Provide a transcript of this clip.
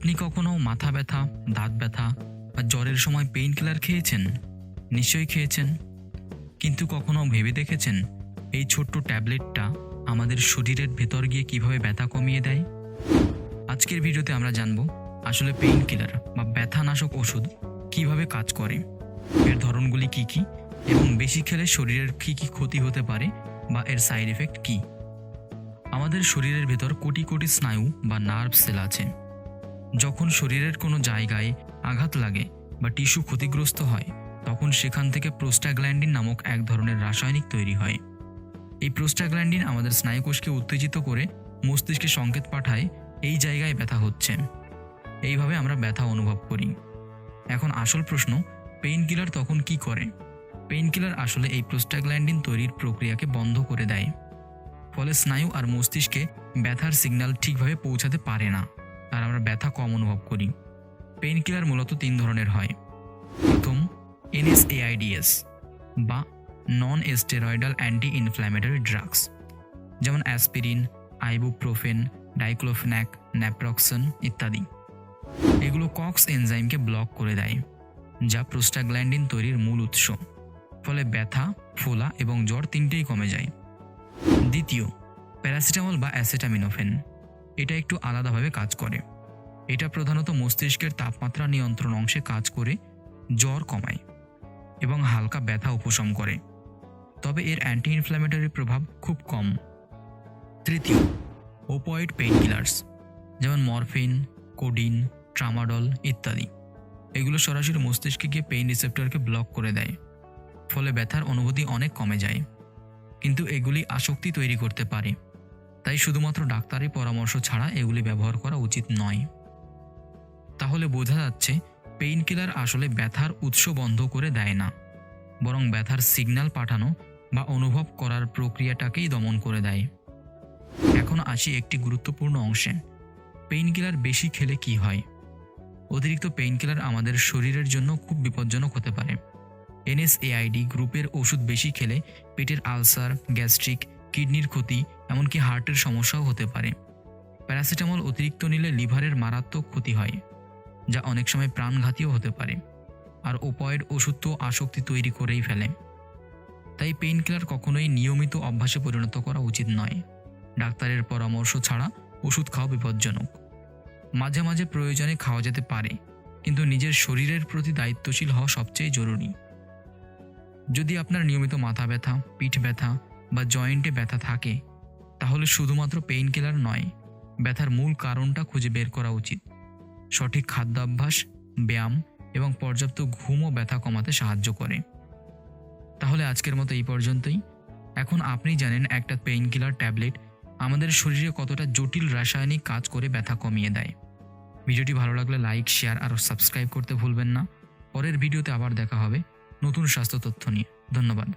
আপনি কখনো মাথা ব্যথা, দাঁত ব্যথা বা জ্বরের সময় পেইন কিলার খেয়েছেন? নিশ্চয়ই খেয়েছেন। কিন্তু কখনো ভেবে দেখেছেন এই ছোট্ট ট্যাবলেটটা আমাদের শরীরের ভেতর গিয়ে কিভাবে ব্যথা কমিয়ে দেয়? আজকের ভিডিওতে আমরা জানব আসলে পেইন কিলার বা ব্যথানাশক ওষুধ কিভাবে কাজ করে, এর ধরনগুলি কি কি এবং বেশি খেলে শরীরের কি কি ক্ষতি হতে পারে বা এর সাইড এফেক্ট কি। আমাদের শরীরের ভেতর কোটি কোটি স্নায়ু বা নার্ভ সেল আছে। যখন শরীরের কোনো জায়গায় আঘাত লাগে বা টিস্যু ক্ষতিগ্রস্ত হয়, তখন সেখান থেকে প্রোস্টাগ্ল্যান্ডিন নামক এক ধরনের রাসায়নিক তৈরি হয়। এই প্রোস্টাগ্ল্যান্ডিন আমাদের স্নায়ুকোষকে উত্তেজিত করে মস্তিষ্কে সংকেত পাঠায় এই জায়গায় ব্যথা হচ্ছে। এইভাবে আমরা ব্যথা অনুভব করি। এখন আসল প্রশ্ন, পেইন কিলার তখন কি করে? পেইন কিলার আসলে এই প্রোস্টাগ্ল্যান্ডিন তৈরির প্রক্রিয়াকে বন্ধ করে দেয়। ফলে স্নায়ু আর মস্তিষ্কে ব্যথার সিগন্যাল ঠিকভাবে পৌঁছাতে পারে না, আর আমরা ব্যথা কম অনুভব করি। পেইন কিলার মূলত তিন ধরনের হয়। প্রথম, NSAIDs বা non steroidal anti inflammatory drugs, যেমন অ্যাসপিরিন, আইবুপ্রোফেন, ডাইক্লোফেনাক, ন্যাপ্রক্সন ইত্যাদি। এগুলো কক্স এনজাইমকে ব্লক করে দেয়, যা প্রোস্টাগ্ল্যান্ডিন তৈরির মূল উৎস। ফলে ব্যথা, ফোলা এবং জ্বর তিনটেই কমে যায়। দ্বিতীয়, প্যারাসিটামল বা অ্যাসেটামিনোফেন। এটা একটু আলাদাভাবে কাজ করে। এটা প্রধানত মস্তিষ্কের তাপমাত্রা নিয়ন্ত্রণ অংশে কাজ করে জ্বর কমায় এবং হালকা ব্যথা উপশম করে, তবে এর অ্যান্টি ইনফ্ল্যামেটরি প্রভাব খুব কম। তৃতীয়, ওপয়েড পেইন কিলার্স, যেমন মরফিন, কোডিন, ট্রামাডল ইত্যাদি। এগুলো সরাসরি মস্তিষ্কে গিয়ে পেইন রিসেপ্টরকে ব্লক করে দেয়, ফলে ব্যথার অনুভূতি অনেক কমে যায়। কিন্তু এগুলি আসক্তি তৈরি করতে পারে, তাই শুধুমাত্র ডাক্তারি পরামর্শ ছাড়া এগুলি ব্যবহার করা উচিত নয়। তাহলে বোঝা যাচ্ছে পেইন কিলার আসলে ব্যথার উৎস বন্ধ করে দেয় না, বরং ব্যথার সিগন্যাল পাঠানো বা অনুভব করার প্রক্রিয়াটাকেই দমন করে দেয়। এখন আসি একটি গুরুত্বপূর্ণ অংশে, পেইন কিলার বেশি খেলে কি হয়। অতিরিক্ত পেইন কিলার আমাদের শরীরের জন্য খুব বিপজ্জনক হতে পারে। NSAID গ্রুপের ওষুধ বেশি খেলে পেটের আলসার, গ্যাস্ট্রিক, কিডনির ক্ষতি, এমনকি হার্টের সমস্যাও হতে পারে। প্যারাসিটামল অতিরিক্ত নিলে লিভারের মারাত্মক ক্ষতি হয়, যা অনেক সময় প্রাণঘাতীও হতে পারে। আর ওপয়েড ওষুধ তো আসক্তি তৈরি করেই ফেলে। তাই পেইন কিলার কখনোই নিয়মিত অভ্যাসে পরিণত করা উচিত নয়। ডাক্তারের পরামর্শ ছাড়া ওষুধ খাওয়া বিপজ্জনক। মাঝে মাঝে প্রয়োজনে খাওয়া যেতে পারে, কিন্তু নিজের শরীরের প্রতি দায়িত্বশীল হওয়া সবচেয়ে জরুরি। যদি আপনার নিয়মিত মাথা ব্যথা, পিঠ ব্যথা বা জয়েন্টে ব্যথা থাকে, তাহলে শুধুমাত্র পেইন কিলার নয়, ব্যথার মূল কারণটা খুঁজে বের করা উচিত। সঠিক খাদ্যাভ্যাস, ব্যায়াম এবং পর্যাপ্ত ঘুমও ব্যথা কমাতে সাহায্য করে। তাহলে আজকের মতো এই পর্যন্তই। এখন আপনি জানেন একটা পেইন কিলার ট্যাবলেট আমাদের শরীরে কতটা জটিল রাসায়নিক কাজ করে ব্যথা কমিয়ে দেয়। ভিডিওটি ভালো লাগলে লাইক, শেয়ার আর সাবস্ক্রাইব করতে ভুলবেন না। পরের ভিডিওতে আবার দেখা হবে নতুন স্বাস্থ্য তথ্য নিয়ে। ধন্যবাদ।